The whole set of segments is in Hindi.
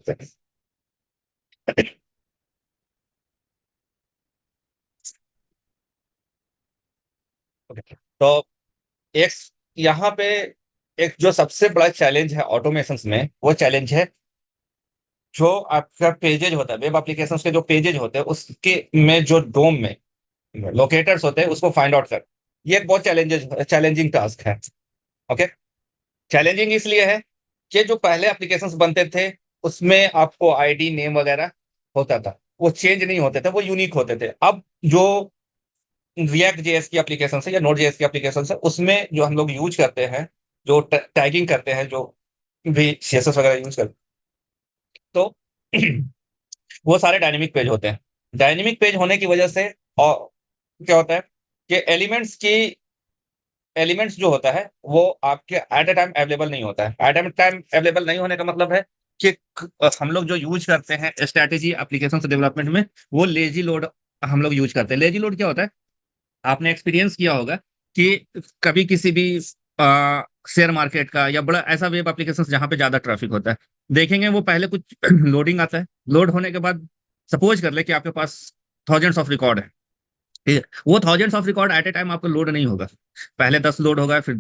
सकते हैं। Okay. तो एक यहाँ पे एक जो सबसे बड़ा चैलेंज है ऑटोमेशन में, वो चैलेंज है जो आपका पेजेज होता है, वेब एप्लीकेशन के जो पेजेज होते हैं उसके में जो डोम में लोकेटर्स होते हैं उसको फाइंड आउट कर। ये एक बहुत चैलेंजिंग टास्क है। ओके। चैलेंजिंग इसलिए है कि जो पहले एप्लीकेशंस बनते थे उसमें आपको आईडी नेम वगैरह होता था, वो चेंज नहीं होते थे, वो यूनिक होते थे। अब जो रिएक्ट जेएस की एप्लीकेशन है या नोड जेएस की एप्लीकेशन है उसमें जो हम लोग यूज करते हैं, जो टैगिंग करते हैं, जो भी सीएसएस वगैरह यूज करते हैं, तो वो सारे डायनेमिक पेज होते हैं। डायनेमिक पेज होने की वजह से और क्या होता है कि एलिमेंट्स जो होता है वो आपके एट ए टाइम अवेलेबल नहीं होता है। एट ए टाइम अवेलेबल नहीं होने का मतलब है कि हम लोग जो यूज करते हैं स्ट्रैटेजी एप्लीकेशन डेवलपमेंट में, वो लेजी लोड हम लोग यूज करते हैं। लेजी लोड क्या होता है, आपने एक्सपीरियंस किया होगा कि कभी किसी भी शेयर मार्केट का या बड़ा ऐसा वेब एप्लीकेशन जहां पे ज्यादा ट्रैफिक होता है, देखेंगे वो पहले कुछ लोडिंग आता है। लोड होने के बाद सपोज कर ले कि आपके पास थाउजेंड्स ऑफ रिकॉर्ड है, ठीक है। वो thousands of record eight A time आपको लोड नहीं होगा। पहले 10 लोड होगा, फिर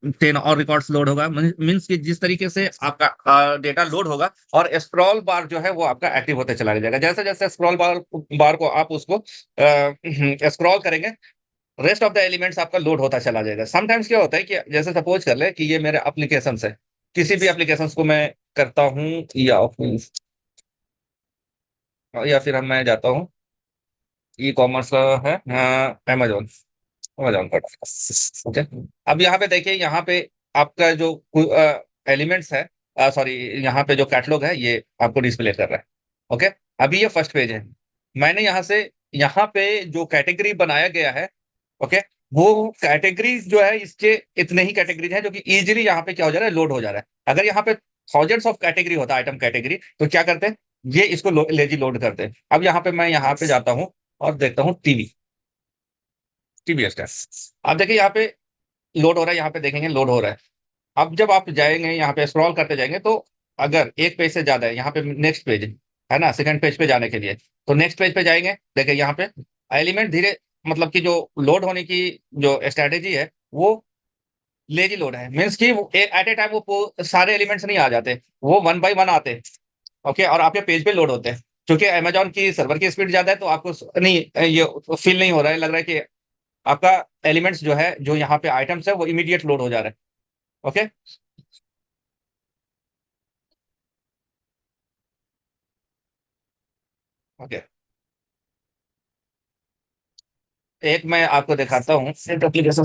10 और रिकॉर्ड्स लोड होगा। मीन्स कि जिस तरीके से आपका डेटा लोड होगा और स्क्रॉल बार जो है वो आपका एक्टिव होते चला जाएगा। जैसे जैसे स्क्रॉल बार को आप उसको स्क्रॉल करेंगे, रेस्ट ऑफ द एलिमेंट्स आपका लोड होता चला जाएगा। समटाइम्स क्या होता है कि जैसे सपोज कर ले कि ये मेरे एप्लीकेशन है, किसी भी एप्लीकेशन को मैं करता हूँ, या फिर हम मैं जाता हूँ ई कॉमर्स का है, अमेजोन, अमेजोन पर। ओके। अब यहाँ पे देखिए, यहाँ पे आपका जो एलिमेंट्स है, सॉरी, यहाँ पे जो कैटलॉग है ये आपको डिस्प्ले कर रहा है। ओके। अभी ये फर्स्ट पेज है। मैंने यहाँ से यहाँ पे जो कैटेगरी बनाया गया है, ओके, वो कैटेगरीज जो है इसके इतने ही कैटेगरीज हैं जो कि इजीली यहाँ पे क्या हो जा रहा है, लोड हो जा रहा है। अगर यहाँ पे थाउजेंड्स ऑफ कैटेगरी होता, आइटम कैटेगरी, तो क्या करते हैं, ये इसको लेजी लोड करते हैं। अब यहाँ पे मैं यहाँ पे जाता हूँ और देखता हूँ टीवी, टीवी स्टार। अब देखिए यहाँ पे लोड हो रहा है, यहाँ पे देखेंगे लोड हो रहा है। अब जब आप जाएंगे यहाँ पे स्क्रॉल करते जाएंगे तो अगर एक पेज से ज्यादा है, यहाँ पे नेक्स्ट पेज है ना, सेकंड पेज पे जाने के लिए, तो नेक्स्ट पेज पे जाएंगे। देखिए यहाँ पे एलिमेंट धीरे, मतलब कि जो लोड होने की जो स्ट्रेटेजी है वो लेजी लोड है। मीन्स कि एट ए टाइम वो सारे एलिमेंट्स नहीं आ जाते, वो वन बाय वन आते हैं। ओके। और आपके पेज पे लोड होते हैं। क्योंकि अमेजोन की सर्वर की स्पीड ज्यादा है तो आपको नहीं, ये फील नहीं हो रहा है, लग रहा है कि आपका एलिमेंट्स जो है, जो यहाँ पे आइटम्स है, वो इमीडिएट लोड हो जा रहा है। ओके। ओके। एक मैं आपको दिखाता हूँ सेट एप्लीकेशन।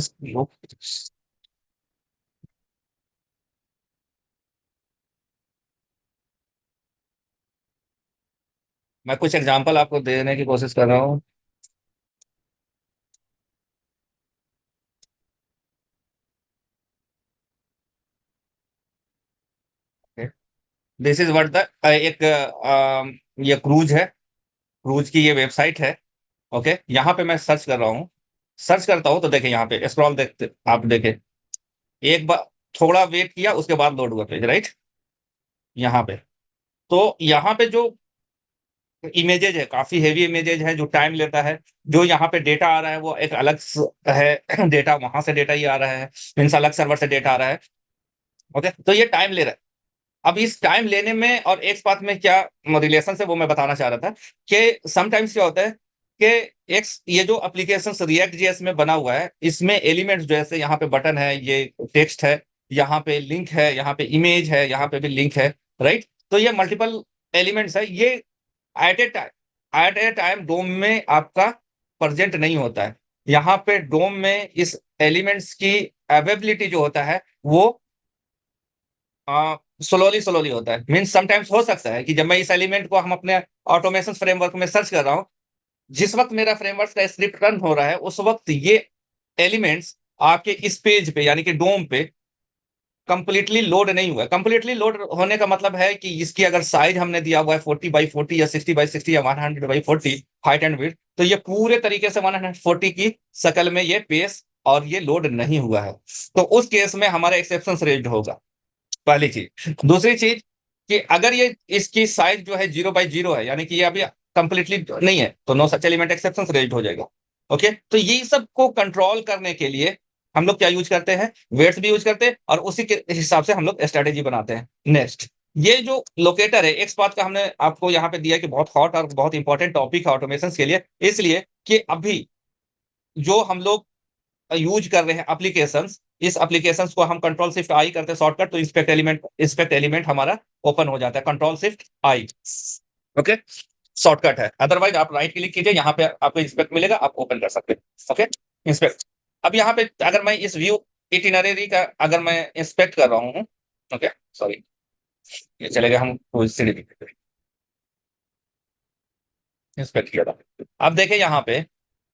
मैं कुछ एग्जांपल आपको देने की कोशिश कर रहा हूँ। दिस इज व्हाट द एक ये क्रूज है, क्रूज की ये वेबसाइट है। ओके। यहाँ पे मैं सर्च कर रहा हूँ, सर्च करता हूँ तो देखें यहाँ पे स्क्रॉल, देखते आप देखें, एक बार थोड़ा वेट किया उसके बाद लोड हुआ पेज, राइट। यहाँ पे, तो यहाँ पे जो इमेजेज है, काफी हेवी इमेजेज है, जो टाइम लेता है। जो यहाँ पे डेटा आ रहा है वो एक अलग है डेटा, वहां से डेटा ही आ रहा है, मीन्स अलग सर्वर से डेटा आ रहा है। ओके। तो ये टाइम ले रहा है। अब इस टाइम लेने में और एक बात में क्या रिलेशन है वो मैं बताना चाह रहा था कि समटाइम्स क्या होता है कि एक ये जो एप्लीकेशन रिएक्ट जेएस में बना हुआ है, इसमें एलिमेंट्स जैसे यहाँ पे बटन है, ये टेक्स्ट है, यहाँ पे लिंक है, यहाँ पे इमेज है, यहाँ पे भी लिंक है, राइट। तो ये मल्टीपल एलिमेंट्स है, ये एट ए टाइम डोम में आपका प्रेजेंट नहीं होता है। यहाँ पे डोम में इस एलिमेंट्स की अवेबिलिटी जो होता है वो स्लोली स्लोली होता है। मीन्स समटाइम्स हो सकता है कि जब मैं इस एलिमेंट को हम अपने ऑटोमेशन फ्रेमवर्क में सर्च कर रहा हूं, जिस वक्त मेरा फ्रेमवर्क का स्क्रिप्ट रन हो रहा है उस वक्त ये एलिमेंट्स आपके इस पेज पे यानी कि डोम पे कंप्लीटली लोड नहीं हुआ है। कंप्लीटली लोड होने का मतलब है कि इसकी अगर साइज हमने दिया हुआ है 40 बाई 40 या 60 बाई 60 या 100 बाई 40 हाइट एंड विड्थ, तो ये पूरे तरीके से 140 की शकल में ये पेज और ये लोड नहीं हुआ है, तो उस केस में हमारा एक्सेप्शन रेज्ड होगा। पहली चीज। दूसरी चीज, कि अगर ये इसकी साइज जो है 0 by 0 है, यानी कि ये अभी कंप्लीटली नहीं है, तो no such element exception raised हो जाएगा। ओके, तो ये सब को कंट्रोल करने के लिए हम लोग क्या यूज करते हैं, वेट्स भी यूज करते हैं, और उसी के हिसाब से हम लोग स्ट्रेटेजी बनाते हैं। नेक्स्ट, ये जो लोकेटर है एक्स पाथ का, हमने आपको यहाँ पे दिया कि बहुत हॉट और बहुत इंपॉर्टेंट टॉपिक है ऑटोमेशन के लिए, इसलिए कि अभी जो हम लोग यूज कर रहे हैं एप्लीकेशंस, इस एप्लीकेशंस को हम कंट्रोल शिफ्ट आई करते हैं शॉर्टकट, तो इंस्पेक्ट एलिमेंट हमारा ओपन हो जाता है, कंट्रोल शिफ्ट आई। ओके, शॉर्टकट है, अदरवाइज आप राइट क्लिक कीजिए, यहाँ पे आपको इंस्पेक्ट मिलेगा, आप ओपन कर सकते हैं। Okay, inspect. अब यहाँ पे अगर मैं इस व्यू इटिनरी का अगर मैं इंस्पेक्ट कर रहा हूँ, ओके सॉरी, ये चलेगा, हम सीढ़ी इंस्पेक्ट किया था। अब देखिए यहाँ पे,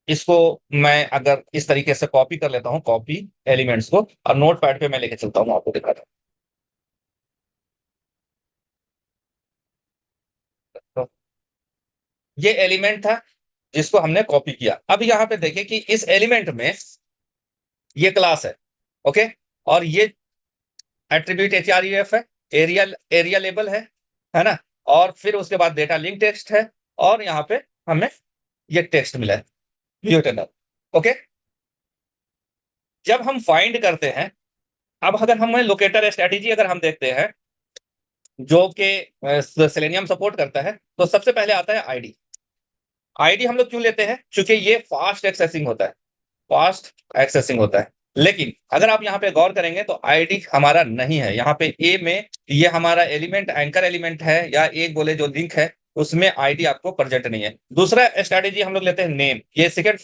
इसको मैं अगर इस तरीके से कॉपी कर लेता हूं, कॉपी एलिमेंट्स को, और नोट पैड पे मैं लेके चलता हूं, आपको दिखाता हूं। तो ये एलिमेंट था जिसको हमने कॉपी किया। अब यहां पे देखिए कि इस एलिमेंट में ये क्लास है। ओके, और ये एट्रीब्यूट एचआरईएफ है, एरिया एरिया लेबल है ना, और फिर उसके बाद डेटा लिंक टेक्स्ट है, और यहाँ पे हमें ये टेक्स्ट मिला है, यूटेनल। ओके, जब हम फाइंड करते हैं, अब अगर हम लोकेटर स्ट्रेटेजी अगर हम देखते हैं जो कि सेलेनियम सपोर्ट करता है, तो सबसे पहले आता है आईडी। आईडी हम लोग क्यों लेते हैं, क्योंकि ये फास्ट एक्सेसिंग होता है, फास्ट एक्सेसिंग होता है। लेकिन अगर आप यहाँ पे गौर करेंगे तो आईडी हमारा नहीं है, यहाँ पे ए में ये हमारा एलिमेंट एंकर एलिमेंट है, या एक बोले जो लिंक है उसमें आईडी आपको प्रेजेंट नहीं है। दूसरा स्ट्रेटेजी हम लोग लेते हैं नेम, ये सेकेंड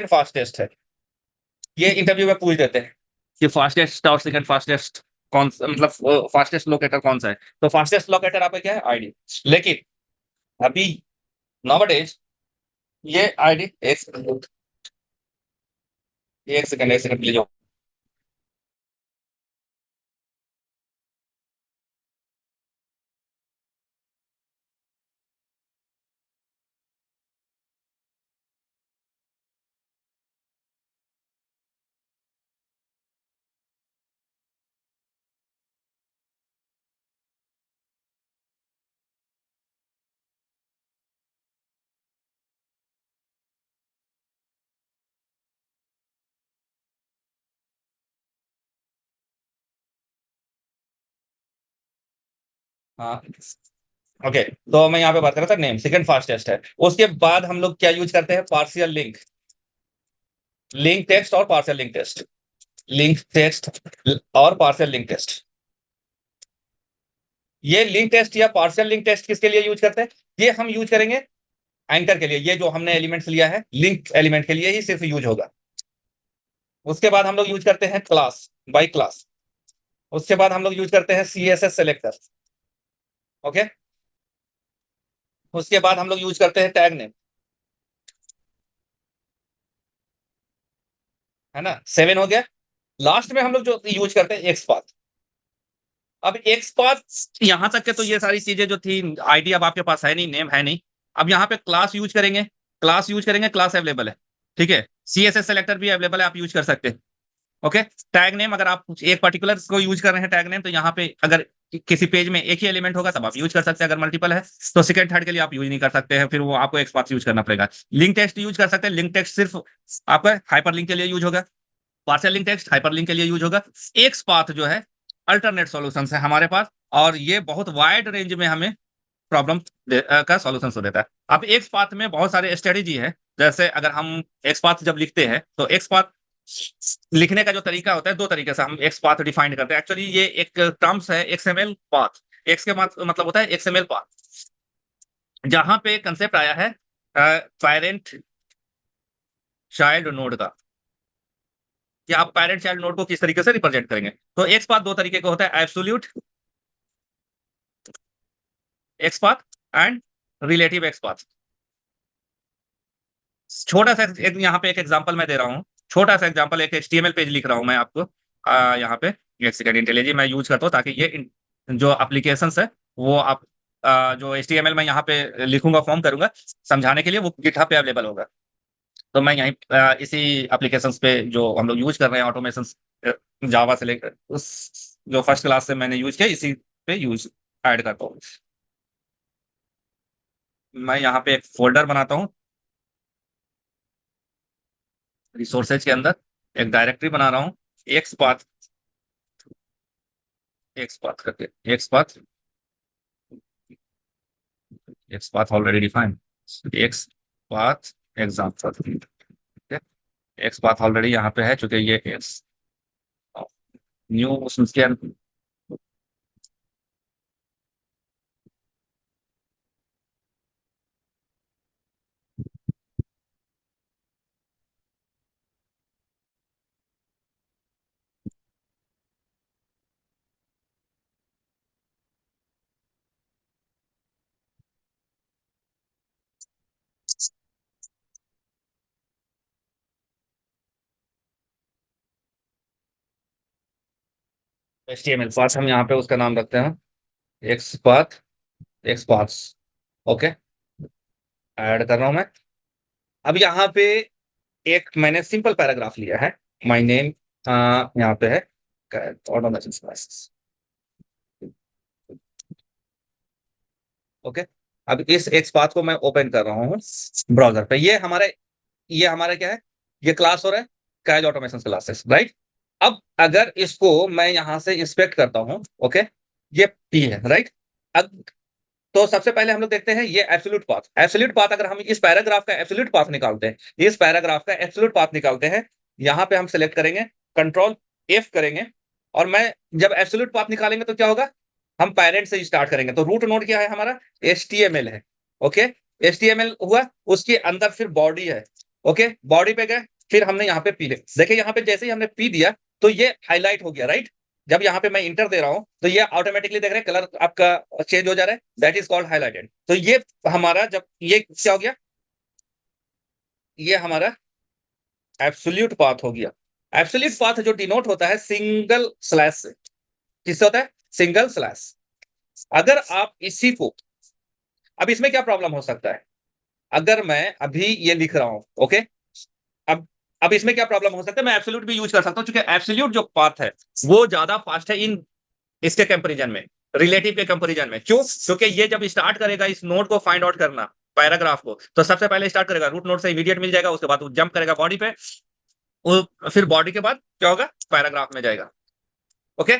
फास्टेस्ट है। ये इंटरव्यू में पूछ देते हैं कि फास्टेस्ट और सेकंड फास्टेस्ट कौन सा, मतलब फास्टेस्ट लोकेटर कौन सा है, तो फास्टेस्ट लोकेटर आपका क्या है, आईडी। लेकिन अभी नाउअडेज ये आईडी, एक सेकंड प्लीज। हाँ, ओके, तो मैं यहाँ पे बात कर रहा था नेम सेकंड फास्टेस्ट है। उसके बाद हम लोग क्या यूज करते हैं, पार्शियल लिंक, लिंक टेक्स्ट और partial link test, link text और पार्शियल लिंक टेस्ट। ये लिंक टेस्ट या पार्शियल लिंक टेस्ट किसके लिए यूज करते हैं, ये हम यूज करेंगे एंकर के लिए, ये जो हमने एलिमेंट्स लिया है लिंक एलिमेंट के लिए ही सिर्फ यूज होगा। उसके बाद हम लोग यूज करते हैं क्लास, बाई क्लास। उसके बाद हम लोग यूज करते हैं सीएसएस सेलेक्टर। ओके, उसके बाद हम लोग यूज करते हैं टैग नेम, है ना, 7 हो गया। लास्ट में हम लोग जो यूज करते हैं एक्सपाथ। अब एक्सपाथ यहां तक के तो ये सारी चीजें जो थी, आईडी अब आपके पास है नहीं, नेम है नहीं। अब यहाँ पे क्लास यूज करेंगे, क्लास अवेलेबल है, ठीक है, सीएसएस सेलेक्टर भी अवेलेबल है, आप यूज कर सकते हैं। ओके, टैग नेम अगर आप एक पर्टिकुलर को यूज कर रहे हैं टैग नेम, तो यहाँ पे अगर किसी पेज में एक ही एलिमेंट होगा तब आप यूज कर सकते हैं, अगर मल्टीपल है तो सेकंड थर्ड के लिए आप यूज नहीं कर सकते हैं, फिर वो आपको एक पाथ यूज करना पड़ेगा। लिंक टेक्स्ट यूज कर सकते हैं, लिंक टेक्स्ट सिर्फ आपका हाइपर लिंक के लिए यूज होगा, partial link text hyper link के लिए यूज होगा। एक पाथ जो है अल्टरनेट सॉल्यूशंस है हमारे पास, और ये बहुत वाइड रेंज में हमें प्रॉब्लम का सॉल्यूशन हो देता है। अब एक पाथ में बहुत सारे स्ट्रेटेजी है, जैसे अगर हम एक्स पाथ जब लिखते हैं तो एक्स पाथ लिखने का जो तरीका होता है, दो तरीके से हम एक्स पाथ डिफाइन करते हैं। एक्चुअली ये एक टर्म्स है, एक्सएमएल पाथ। एक्स के मतलब होता है एक्सएमएल पाथ, जहां पे कंसेप्ट आया है पेरेंट चाइल्ड नोड का, कि आप पेरेंट चाइल्ड नोड को किस तरीके से रिप्रेजेंट करेंगे। तो एक्स पाथ दो तरीके का होता है, absolute x path and relative x path. छोटा सा एक यहाँ पे एक एग्जांपल मैं दे रहा हूँ, छोटा सा एग्जांपल, एक एचटीएमएल पेज लिख रहा हूँ मैं आपको, यहाँ पे एक सेकंड, इंटेलिजेंट मैं यूज करता हूँ ताकि ये जो एप्लीकेशन है वो आप जो एचटीएमएल मैं यहाँ पे लिखूंगा, फॉर्म करूंगा समझाने के लिए, वो गिटहब पे अवेलेबल होगा। तो मैं यहीं इसी एप्लीकेशंस पे जो हम लोग यूज कर रहे हैं ऑटोमेशन, जावा से लेकर उस जो फर्स्ट क्लास से मैंने यूज किया इसी पे यूज ऐड करता हूँ। मैं यहाँ पे एक फोल्डर बनाता हूँ रिसोर्सेज के अंदर, एक डायरेक्टरी बना रहा हूँ एक्स पाथ, एक्स पाथ करके, x path, x path already defined, x path example, ठीक है। एक्स पाथ ऑलरेडी यहाँ पे है चूंकि ये एक्स न्यू उसके HTML पाथ हम यहाँ पे उसका नाम रखते हैं x path, x paths, okay. Add कर रहा हूं मैं। अब यहाँ पे एक मैंने सिंपल पैराग्राफ लिया है, माय नेम यहाँ पे है ऑटोमेशन क्लासेस, ओके। अब इस एक्स पाथ को मैं ओपन कर रहा हूँ ब्राउजर पे, ये हमारा क्या है, ये क्लास हो रहा है कैज ऑटोमेशन क्लासेस, राइट। अब अगर इसको मैं यहां से इंस्पेक्ट करता हूं, ओके, ये पी है, राइट। अब तो सबसे पहले हम लोग देखते हैं ये एब्सोल्यूट पाथ, एब्सोल्यूट पाथ अगर हम इस पैराग्राफ का एब्सोल्यूट पाथ निकालते हैं, इस पैराग्राफ का एब्सोल्यूट पाथ निकालते हैं, यहां पे हम सेलेक्ट करेंगे, कंट्रोल एफ करेंगे, और मैं जब एब्सोल्यूट पाथ निकालेंगे तो क्या होगा, हम पेरेंट से स्टार्ट करेंगे, तो रूट नोड क्या है हमारा, HTML है, ओके। HTML हुआ, उसके अंदर फिर बॉडी है, ओके, बॉडी पे गए, फिर हमने यहाँ पे पी ले, देखिए यहाँ पे जैसे ही हमने पी दिया तो ये हाईलाइट हो गया, राइट। जब यहाँ पे मैं इंटर दे रहा हूं तो ये ऑटोमेटिकली देख रहे हैं कलर आपका चेंज हो जा रहा है, दैट इज कॉल्ड हाईलाइटेड। तो ये हमारा जब ये क्या हो गया, ये हमारा एब्सोल्यूट पाथ हो गया। एब्सोल्यूट पाथ जो डिनोट होता है सिंगल स्लैश से, किससे होता है, सिंगल स्लैश। अगर आप इसी को, अब इसमें क्या प्रॉब्लम हो सकता है, अगर मैं अभी ये लिख रहा हूं, ओके, अब अब इसमें क्या प्रॉब्लम हो सकता है, मैं एब्सोल्यूट भी यूज कर सकता हूं, क्योंकि एब्सोल्यूट जो पाथ है वो ज्यादा फास्ट है इन इसके कंपैरिजन में, रिलेटिव के कंपैरिजन में। क्यों, क्योंकि ये जब स्टार्ट करेगा इस नोड को फाइंड आउट करना, पैराग्राफ को, तो सबसे पहले स्टार्ट करेगा रूट नोड से, इमीडिएट मिल जाएगा, उसके बाद वो जंप करेगा बॉडी पे, फिर बॉडी के बाद क्या होगा, पैराग्राफ में जाएगा, ओके।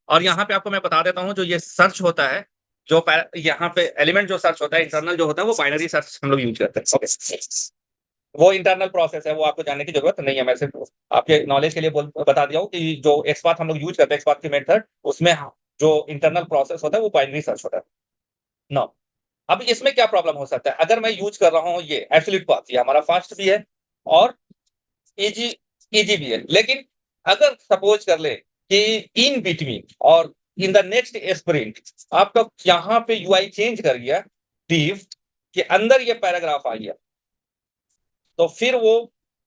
और यहाँ पे आपको मैं बता देता हूँ, जो ये सर्च होता है, जो यहाँ पे एलिमेंट जो सर्च होता है इंटरनल जो होता है, वो बाइनरी सर्च हम लोग यूज करते हैं, ओके। वो इंटरनल प्रोसेस है, वो आपको जानने की जरूरत नहीं है, मैं सिर्फ आपके नॉलेज के लिए बता दिया हूँ कि जो एक्सपाथ हम लोग यूज करते हैं, एक्सपाथ की मेथड, उसमें जो इंटरनल प्रोसेस होता है वो बाइनरी सर्च होता है। नो, अब इसमें क्या प्रॉब्लम हो सकता है, अगर मैं यूज कर रहा हूँ ये एब्सोल्यूट पाथ, ये हमारा फास्ट भी है और इजी, इजी भी है, लेकिन अगर सपोज कर ले कि इन बिटवीन और इन द नेक्स्ट स्प्रिंट आपका यहाँ पे यूआई चेंज कर गया, div के अंदर ये पैराग्राफ आ गया, तो फिर वो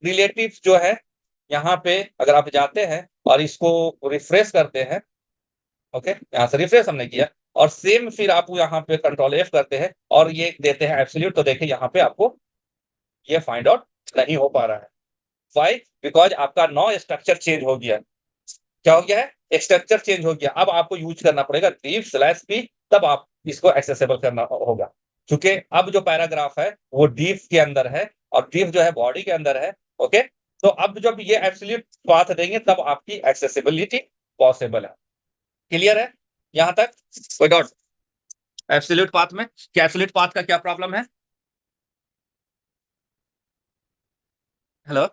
रिलेटिव जो है, यहाँ पे अगर आप जाते हैं और इसको रिफ्रेश करते हैं, ओके, यहाँ से रिफ्रेश हमने किया, और सेम फिर आप यहाँ पे कंट्रोल एफ करते हैं और ये देते हैं एब्सोल्यूट, तो देखिए यहाँ पे आपको ये फाइंड आउट नहीं हो पा रहा है। वाई, बिकॉज आपका नौ स्ट्रक्चर चेंज हो गया, क्या हो गया है, स्ट्रक्चर चेंज हो गया, अब आपको यूज करना पड़ेगा div स्लैश p, तब आप इसको एक्सेसिबल करना होगा, क्योंकि अब जो पैराग्राफ है वो div के अंदर है और div जो है बॉडी के अंदर है, ओके। तो अब जब ये एब्सोल्यूट पाथ देंगे तब आपकी एक्सेसिबिलिटी पॉसिबल है। क्लियर है यहां तक, कोई डाउट एब्सोल्यूट पाथ में, क्या एब्सोल्यूट पाथ का क्या प्रॉब्लम है, हेलो,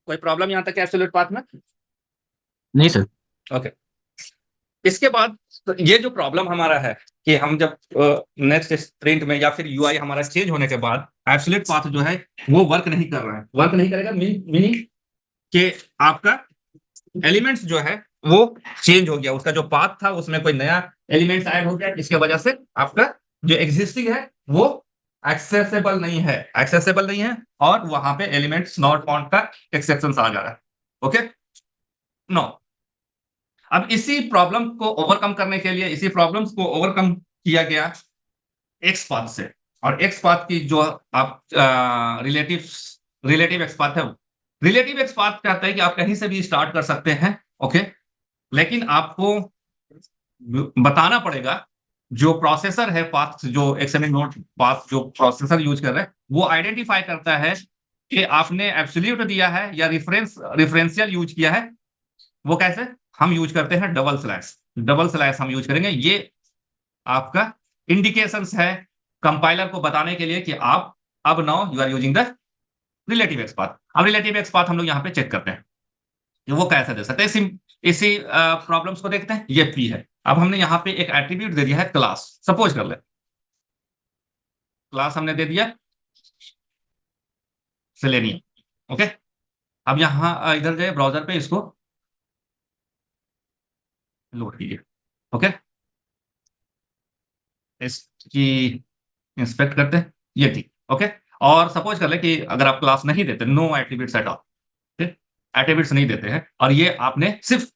कोई प्रॉब्लम यहां तक एब्सोल्यूट पाथ में, नहीं सर। ओके। इसके बाद तो ये जो प्रॉब्लम हमारा है कि हम जब नेक्स्ट स्प्रिंट में या फिर यूआई हमारा चेंज होने के बाद एब्सोल्यूट पाथ जो है वो वर्क नहीं कर रहा है, वर्क नहीं करेगा मीनिंग कि आपका एलिमेंट्स जो है वो चेंज हो गया, उसका जो पाथ था उसमें कोई नया एलिमेंट्स ऐड हो गया, इसके वजह से आपका जो एग्जिस्टिंग है वो एक्सेसिबल नहीं है, एक्सेसिबल नहीं है, और वहां पे एलिमेंट्स नॉट फाउंड का एक्सेप्शन आ जा रहा है, ओके। नो, अब इसी प्रॉब्लम को ओवरकम करने के लिए, इसी प्रॉब्लम्स को ओवरकम किया गया एक्स पाथ से, और एक्स पाथ की जो आप रिलेटिव एक्स पाथ है, रिलेटिव एक्स पाथ कहता है कि आप कहीं से भी स्टार्ट कर सकते हैं, ओके। लेकिन आपको बताना पड़ेगा, जो प्रोसेसर है पाथ, जो एक्सएमएल नोड पाथ जो प्रोसेसर यूज कर रहे हैं, वो आइडेंटिफाई करता है कि आपने एब्सोल्यूट दिया है या रेफरेंशियल यूज किया है। वो कैसे? हम यूज करते हैं डबल स्लैश हम यूज करेंगे। ये आपका इंडिकेशंस है कंपाइलर को बताने के लिए कि आप अब now you are using the relative XPath. अब रिलेटिव एक्सपाथ हम लोग यहाँ पे चेक करते हैं कि वो कैसे दे सकते हैं। इसी प्रॉब्लम्स को देखते हैं। ये पी है। अब हमने यहाँ पे एक एट्रीब्यूट दे दिया है क्लास, सपोज कर ले क्लास हमने दे दिया सेलेनियम, ओके। अब यहाँ इधर जाए ब्राउजर पे, इसको लोड कीजिए, ओके। इसकी इंस्पेक्ट करते हैं, ये ठीक, ओके। और सपोज कर ले कि अगर आप क्लास नहीं देते, नो एट्रीब्यूट्स एट ऑल, ठीक, एट्रीब्यूट्स नहीं देते हैं और ये आपने सिर्फ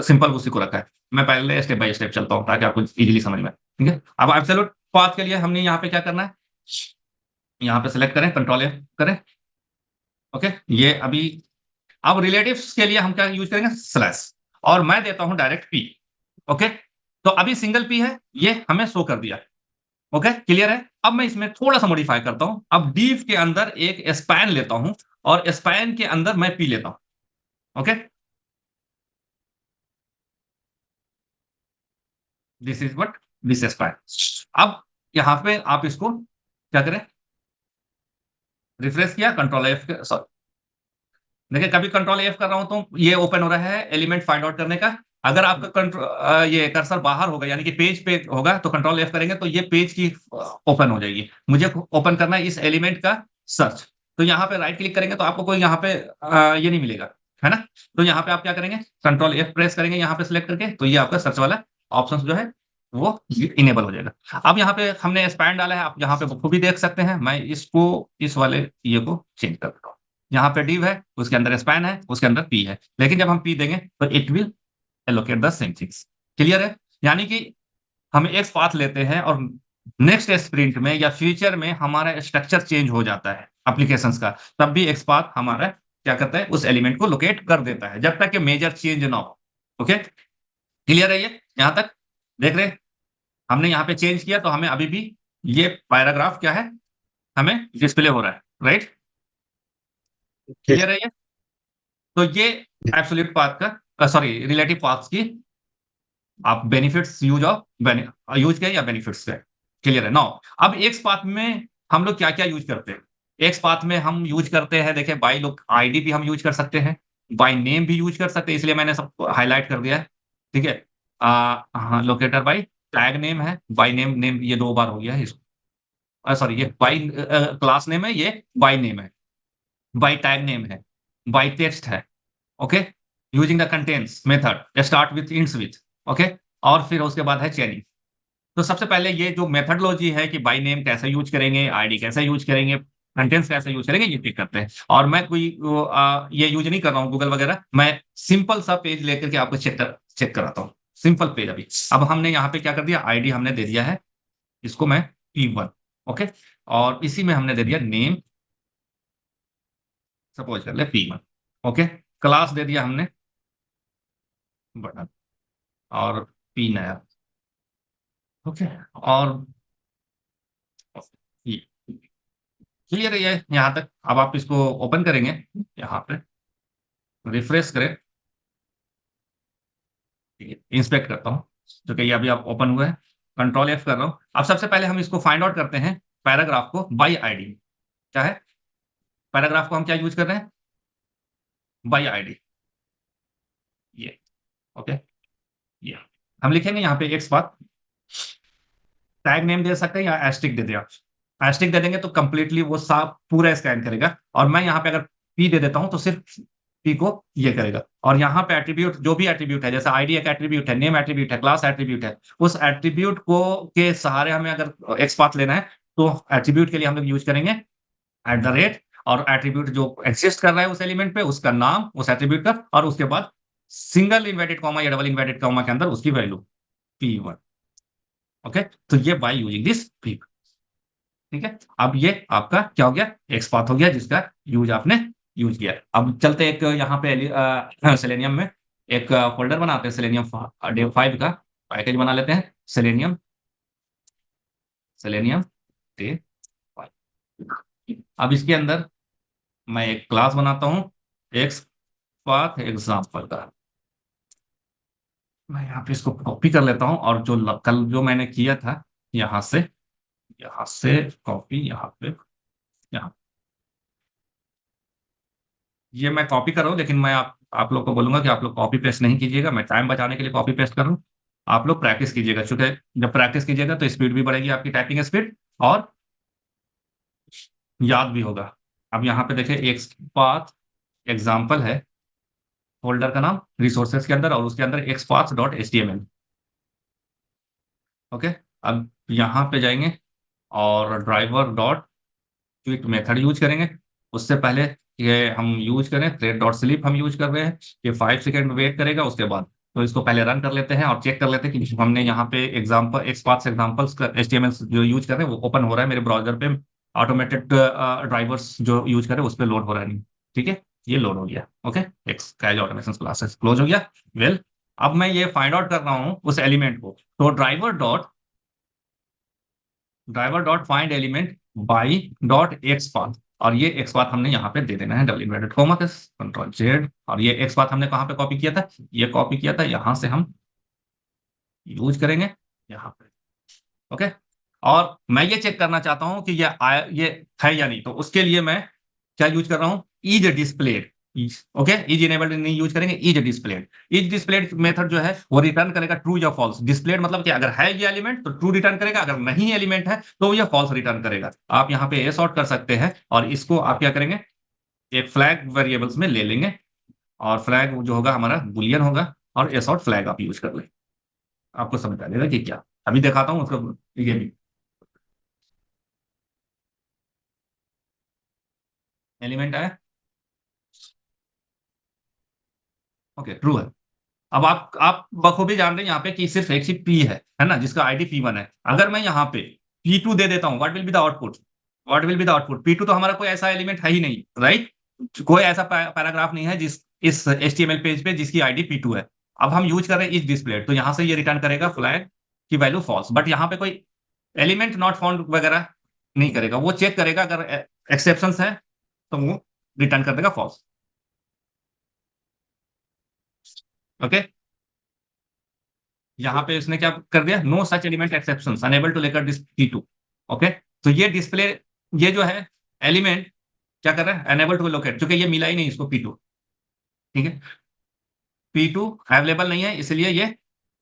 सिंपल उसी को रखा है। मैं पहले स्टेप बाय स्टेप चलता हूं ताकि आपको इजीली समझ में, ठीक है। अब एब्सोल्यूट पाथ के लिए हमने यहाँ पे क्या करना है, यहाँ पे सेलेक्ट करें, कंट्रोल एफ करें, ओके। ये अभी अब रिलेटिव्स के लिए हम क्या यूज करेंगे, स्लैश, और मैं देता हूं डायरेक्ट पी, ओके। तो अभी सिंगल पी है, ये हमें शो कर दिया, ओके, क्लियर है। अब मैं इसमें थोड़ा सा मॉडिफाई करता हूं। अब डीफ के अंदर एक स्पैन लेता हूं और स्पैन के अंदर मैं पी लेता हूं, okay. This is what, this span. अब यहां पे आप इसको क्या करें, रिफ्रेश किया, कंट्रोल एफ, सॉरी, देखिए कभी कंट्रोल एफ कर रहा हूं तो ये ओपन हो रहा है एलिमेंट फाइंड आउट करने का। अगर आपका कंट्रोल ये कर्सर बाहर होगा, यानी कि पेज पे होगा, तो कंट्रोल एफ करेंगे तो ये पेज की ओपन हो जाएगी। मुझे ओपन करना है इस एलिमेंट का सर्च, तो यहाँ पे राइट क्लिक करेंगे तो आपको कोई यहाँ पे ये नहीं मिलेगा, है ना। तो यहाँ पे आप क्या करेंगे, कंट्रोल एफ प्रेस करेंगे यहाँ पे सिलेक्ट करके, तो ये आपका सर्च वाला ऑप्शन जो है वो इनेबल हो जाएगा। अब यहाँ पे हमने स्पैन डाला है, आप यहाँ पे वो भी देख सकते हैं। मैं इसको इस वाले ये को चेंज कर देता हूँ। यहाँ पे div है, उसके अंदर स्पैन है, उसके अंदर p है, लेकिन जब हम p देंगे तो it will allocate the same things, clear है। यानी कि हम एक पाथ लेते हैं और नेक्स्ट स्प्रिंट में या फ्यूचर में हमारा स्ट्रक्चर चेंज हो जाता है एप्लीकेशंस का, तब भी एक पाथ हमारा क्या करता है, उस एलिमेंट को लोकेट कर देता है, जब तक कि मेजर चेंज ना हो, ओके। क्लियर है ये यहां तक? देख रहे हैं? हमने यहाँ पे चेंज किया तो हमें अभी भी ये पैराग्राफ क्या है, हमें डिस्प्ले हो रहा है, राइट। ठीक। क्लियर है ये? तो ये एब्सोल्यूट पाथ का, सॉरी, रिलेटिव पाथ्स की आप बेनिफिट्स यूज किया या बेनिफिट्स से, क्लियर है। नाउ अब एक्स पाथ में हम लोग क्या क्या यूज करते हैं। एक्स पाथ में हम यूज करते हैं, देखिए बाई लोग आईडी भी हम यूज कर सकते हैं, बाई नेम भी यूज कर सकते हैं, इसलिए मैंने सब हाईलाइट कर दिया है, ठीक है। हाँ, लोकेटर बाई टैग नेम है, बाई नेम, नेम ये दो बार हो गया है इसको, सॉरी, ये बाई क्लास नेम है, ये बाई नेम है, बाई टैग नेम है, बाई टेक्स्ट है, okay. Using the contents method start with ints with, okay. और फिर उसके बाद है चेनिंग। तो सबसे पहले ये जो मेथडोलॉजी है कि बाई नेम कैसे यूज करेंगे, आईडी कैसे यूज करेंगे, कंटेंट्स कैसे यूज करेंगे, ये पिक करते हैं। और मैं कोई ये यूज नहीं कर रहा हूँ गूगल वगैरह, मैं सिंपल सा पेज लेकर के आपको चेक कराता हूँ, सिंपल पेज। अभी अब हमने यहाँ पे क्या कर दिया, आईडी हमने दे दिया है, इसको मैं P1, ओके। और इसी में हमने दे दिया नेम, सपोज कर ले P1, ओके। क्लास दे दिया हमने बटन, और पी नया, ओके। और ये क्लियर है ये यहाँ तक। अब आप इसको ओपन करेंगे, यहाँ पे रिफ्रेश करें, इंस्पेक्ट करता हूँ, जो कि ये अभी आप ओपन हुए हैं, कंट्रोल एफ कर रहा हूँ। अब सबसे पहले हम इसको फाइंड आउट करते हैं, पैराग्राफ को बाई आईडी। क्या है, पैराग्राफ को हम क्या यूज कर रहे हैं, बाई आईडी, ये, ओके। ये हम लिखेंगे यहाँ पे एक्स बात, टैग नेम दे सकते हैं या एस्टिक दे दिया, एस्टिक दे देंगे तो कंप्लीटली वो साफ पूरा स्कैन करेगा। और मैं यहाँ पे अगर पी दे देता हूं तो सिर्फ पी को ये करेगा। और यहाँ पे एट्रीब्यूट, जो भी एट्रीब्यूट है, जैसे आईडी एक एट्रीब्यूट है, नेम एट्रीब्यूट है, क्लास एट्रीब्यूट है, उस एट्रीब्यूट को के सहारे हमें अगर एक्स पाथ लेना है तो एट्रीब्यूट के लिए हम लोग यूज करेंगे @, और एट्रीब्यूट जो एग्जिस्ट कर रहा है उस एलिमेंट पे, उसका नाम उस एट्रीब्यूट का, और उसके बाद सिंगल इन्वर्टेड कॉमा या डबल इन्वर्टेड कॉमा के अंदर उसकी वैल्यू P1, ओके। तो ये बाय यूजिंग दिस P1, ठीक है, अब ये आपका क्या हो गया, एक्स पाथ हो गया जिसका यूज आपने यूज किया। अब चलते एक यहाँ पे सेलेनियम में एक फोल्डर बनाते हैं, सेलेनियम 5 का पैकेज बना लेते हैं, सेलेनियम सेलेनियम डे 5। अब इसके अंदर मैं एक क्लास बनाता हूँ, एक्स पाथ एग्जाम्पल का। मैं यहाँ पे इसको कॉपी कर लेता हूँ और जो कल जो मैंने किया था यहाँ से कॉपी, यहाँ पे यहाँ ये मैं कॉपी कर रहा हूँ, लेकिन मैं आप लोग को बोलूंगा कि आप लोग कॉपी पेस्ट नहीं कीजिएगा, मैं टाइम बचाने के लिए कॉपी पेस्ट कर रहा हूँ। आप लोग प्रैक्टिस कीजिएगा, क्योंकि जब प्रैक्टिस कीजिएगा तो स्पीड भी बढ़ेगी, आपकी टाइपिंग स्पीड, और याद भी होगा। अब यहाँ पे देखिए एक पाथ एग्जाम्पल है, फोल्डर का नाम रिसोर्सेज के अंदर, और उसके अंदर xpath.html। ओके, अब यहाँ पे जाएंगे और driver dot quick method use करेंगे। उससे पहले ये हम यूज करें थ्रेड डॉट स्लीप, हम यूज कर रहे हैं, ये 5 सेकेंड वेट करेगा उसके बाद। तो इसको पहले रन कर लेते हैं और चेक कर लेते हैं कि हमने यहाँ पे एग्जाम्पल एक्सपाथ एग्जाम्पल्स का HTML जो यूज कर रहे हैं वो ओपन हो रहा है मेरे ब्राउजर पे, ऑटोमेटेड ड्राइवर्स जो यूज करें उस पर लोड हो रहा है नहीं। ठीक है, ये लोड हो गया। ओके, एक्स कैज ऑटोमेशन क्लासेस क्लोज हो गया। वेल, अब मैं ये फाइंड आउट कर रहा हूँ उस एलिमेंट को, तो driver dot find element by dot x path, और ये एक्स पाथ हमने यहाँ पे दे देना है, डबल इन्वर्टेड कॉमा के, कंट्रोल जेड, और ये एक्स पाथ हमने कहाँ पे कॉपी किया था, ये कॉपी किया था, यहाँ से हम यूज करेंगे यहाँ पे। ओके, और मैं ये चेक करना चाहता हूँ कि ये है या नहीं, तो उसके लिए मैं क्या यूज कर रहा हूँ, is displayed. Okay, is enabled नहीं यूज करेंगे, is displayed. Is displayed method जो है वो रिटर्न करेगा ट्रू या फॉल्स। डिस्प्लेड मतलब कि अगर है ये एलिमेंट तो ट्रू रिटर्न करेगा, अगर नहीं एलिमेंट है तो ये फॉल्स रिटर्न करेगा। आप यहाँ पे सॉर्ट कर सकते हैं, और इसको आप क्या करेंगे, एक फ्लैग वेरिएबल्स में ले लेंगे, और फ्लैग जो होगा हमारा बुलियन होगा, और सॉर्ट फ्लैग आप यूज कर लें, आपको समझ आ जाएगा कि क्या। अभी दिखाता हूँ उसको, ये भी एलिमेंट आया। ओके, ट्रू है। अब आप बखूबी जान रहे हैं यहाँ पे कि सिर्फ एक ही पी है ना, जिसका आईडी P1 है। अगर मैं यहाँ पे P2 दे देता हूँ, what will be the output, what will be the output, P2 तो हमारा कोई ऐसा एलिमेंट है ही नहीं, राइट। कोई ऐसा पैराग्राफ नहीं है जिस इस HTML पेज पे जिसकी आईडी P2 है। अब हम यूज कर रहे हैं इस डिस्प्ले, तो यहाँ से ये रिटर्न करेगा फ्लैग की वैल्यू फॉल्स, बट यहाँ पे कोई एलिमेंट नॉट फाउंड वगैरह नहीं करेगा, वो चेक करेगा, अगर एक्सेप्शन है तो वो रिटर्न कर देगा फॉल्स। ओके, यहाँ पे इसने क्या कर दिया, no such element exception unable to locate this P2। Okay, तो ये डिस्प्ले, ये जो है एलिमेंट क्या कर रहा है, अनेबल टू लोकेट, क्योंकि ये मिला ही नहीं इसको P2। ठीक है, P2 अवेलेबल नहीं है, इसलिए ये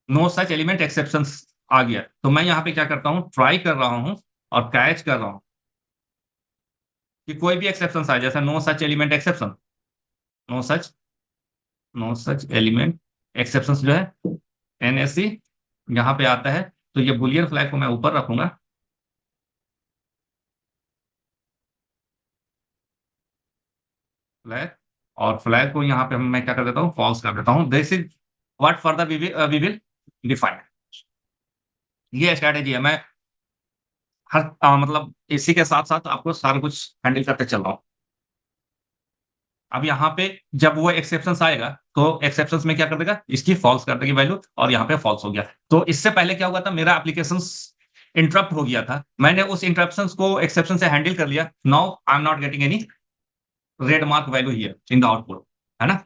नो सच एलिमेंट एक्सेप्शन आ गया। तो मैं यहाँ पे क्या करता हूँ, ट्राई कर रहा हूँ और कैच कर रहा हूँ कि कोई भी एक्सेप्शन आए, जैसे no such element exception, no such no such element exception जो है NSE यहाँ पे आता है, तो ये बुलियन फ्लैग को मैं ऊपर रखूंगा, फ्लैग, और फ्लैग को यहाँ पे मैं क्या कर देता हूँ, फॉल्स कर देता हूँ। This is what further we will define. ये स्ट्रैटेजी है, मैं हर मतलब इसी के साथ साथ आपको सारा कुछ हैंडल करते चल रहा हूँ। अब यहाँ पे जब वो एक्सेप्शन आएगा तो एक्सेप्शन में क्या कर देगा, इसकी फॉल्स कर देगी वैल्यू, और यहाँ पे फॉल्स हो गया। तो इससे पहले क्या हुआ था, मेरा एप्लीकेशन इंटरप्ट हो गया था, मैंने उस इंटरप्शन को एक्सेप्शन से हैंडल कर लिया। Now I am not getting any red mark value here in the output, है ना।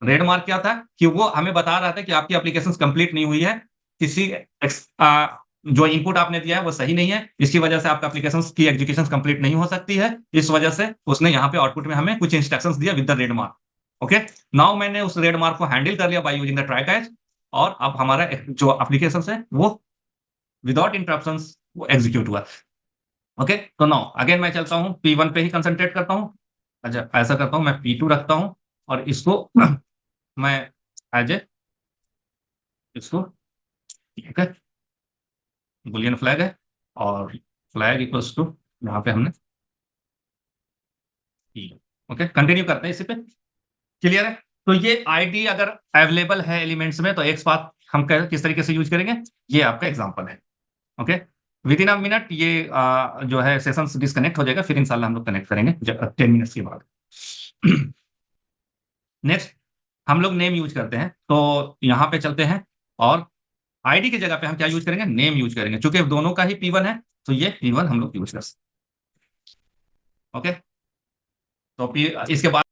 रेड मार्क क्या था कि वो हमें बता रहा था कि आपकी एप्लीकेशन कंप्लीट नहीं हुई है, किसी जो इनपुट आपने दिया है वो सही नहीं है, इसकी वजह से आपका एप्लीकेशन की एग्जीक्यूशन कंप्लीट नहीं हो सकती है। इस वजह से उसने यहाँ पे आउटपुट में हमें कुछ इंस्ट्रक्शंस दिया with the red mark. Okay, now मैंने उस रेड मार्क को हैंडल कर लिया by using the try catch, और अब हमारा जो एप्लीकेशन है वो विदाउट इंटरप्शन वो एग्जीक्यूट हुआ। ओके, तो नाउ अगेन मैं चलता हूँ P1 पे ही कंसंट्रेट करता हूँ। अच्छा, ऐसा करता हूँ, मैं P2 रखता हूँ, और इसको मैं एज ए इसको, ठीक है, बुलियन फ्लैग है, और फ्लैग इक्वल्स टू यहाँ पे हमने ओके, कंटिन्यू करते हैं इसी पे, क्लियर है। तो ये आईडी अगर अवेलेबल है एलिमेंट्स में तो एक्स पाथ हम किस तरीके से यूज करेंगे, ये आपका एग्जांपल है। Okay, with in a minute ये जो है सेशन डिस्कनेक्ट हो जाएगा, फिर इंशाल्लाह हम लोग कनेक्ट करेंगे 10 मिनट्स के बाद। नेक्स्ट हम लोग नेम यूज करते हैं, तो यहाँ पे चलते हैं और आईडी की जगह पे हम क्या यूज करेंगे, नेम यूज करेंगे। चूंकि दोनों का ही P1 है तो ये P1 हम लोग यूज कर सकते हैं। ओके, तो इसके बाद